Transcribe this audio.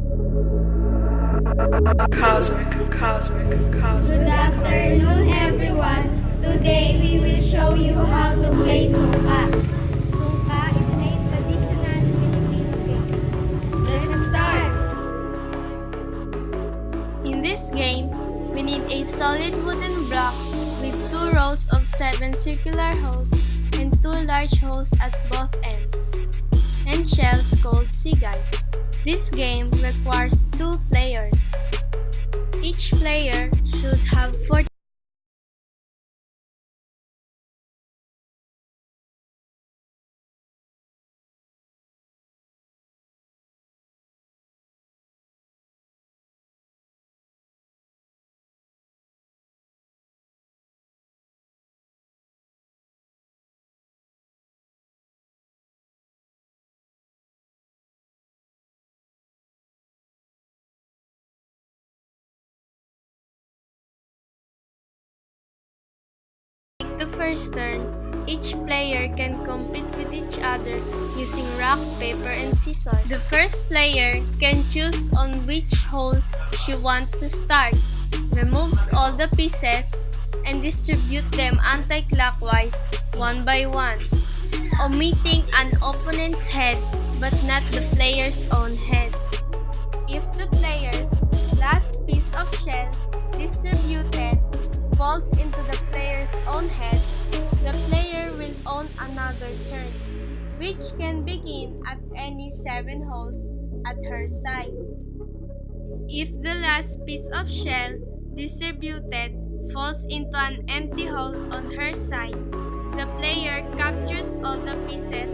Good afternoon, everyone. Today we will show you how to play Sungka. Sungka is a traditional Filipino game. Let's start! In this game, we need a solid wooden block with 2 rows of 7 circular holes and 2 large holes at both ends, and shells called seagull. This game requires 2 players. Each player should have 40. The first turn, each player can compete with each other using rock, paper, and scissors. The first player can choose on which hole she wants to start, removes all the pieces, and distribute them anti-clockwise one by one, omitting an opponent's head but not the player's own head. If the player's last piece of shell distributed falls into the player's own head, the player will own another turn, which can begin at any 7 holes at her side. If the last piece of shell distributed falls into an empty hole on her side, the player captures all the pieces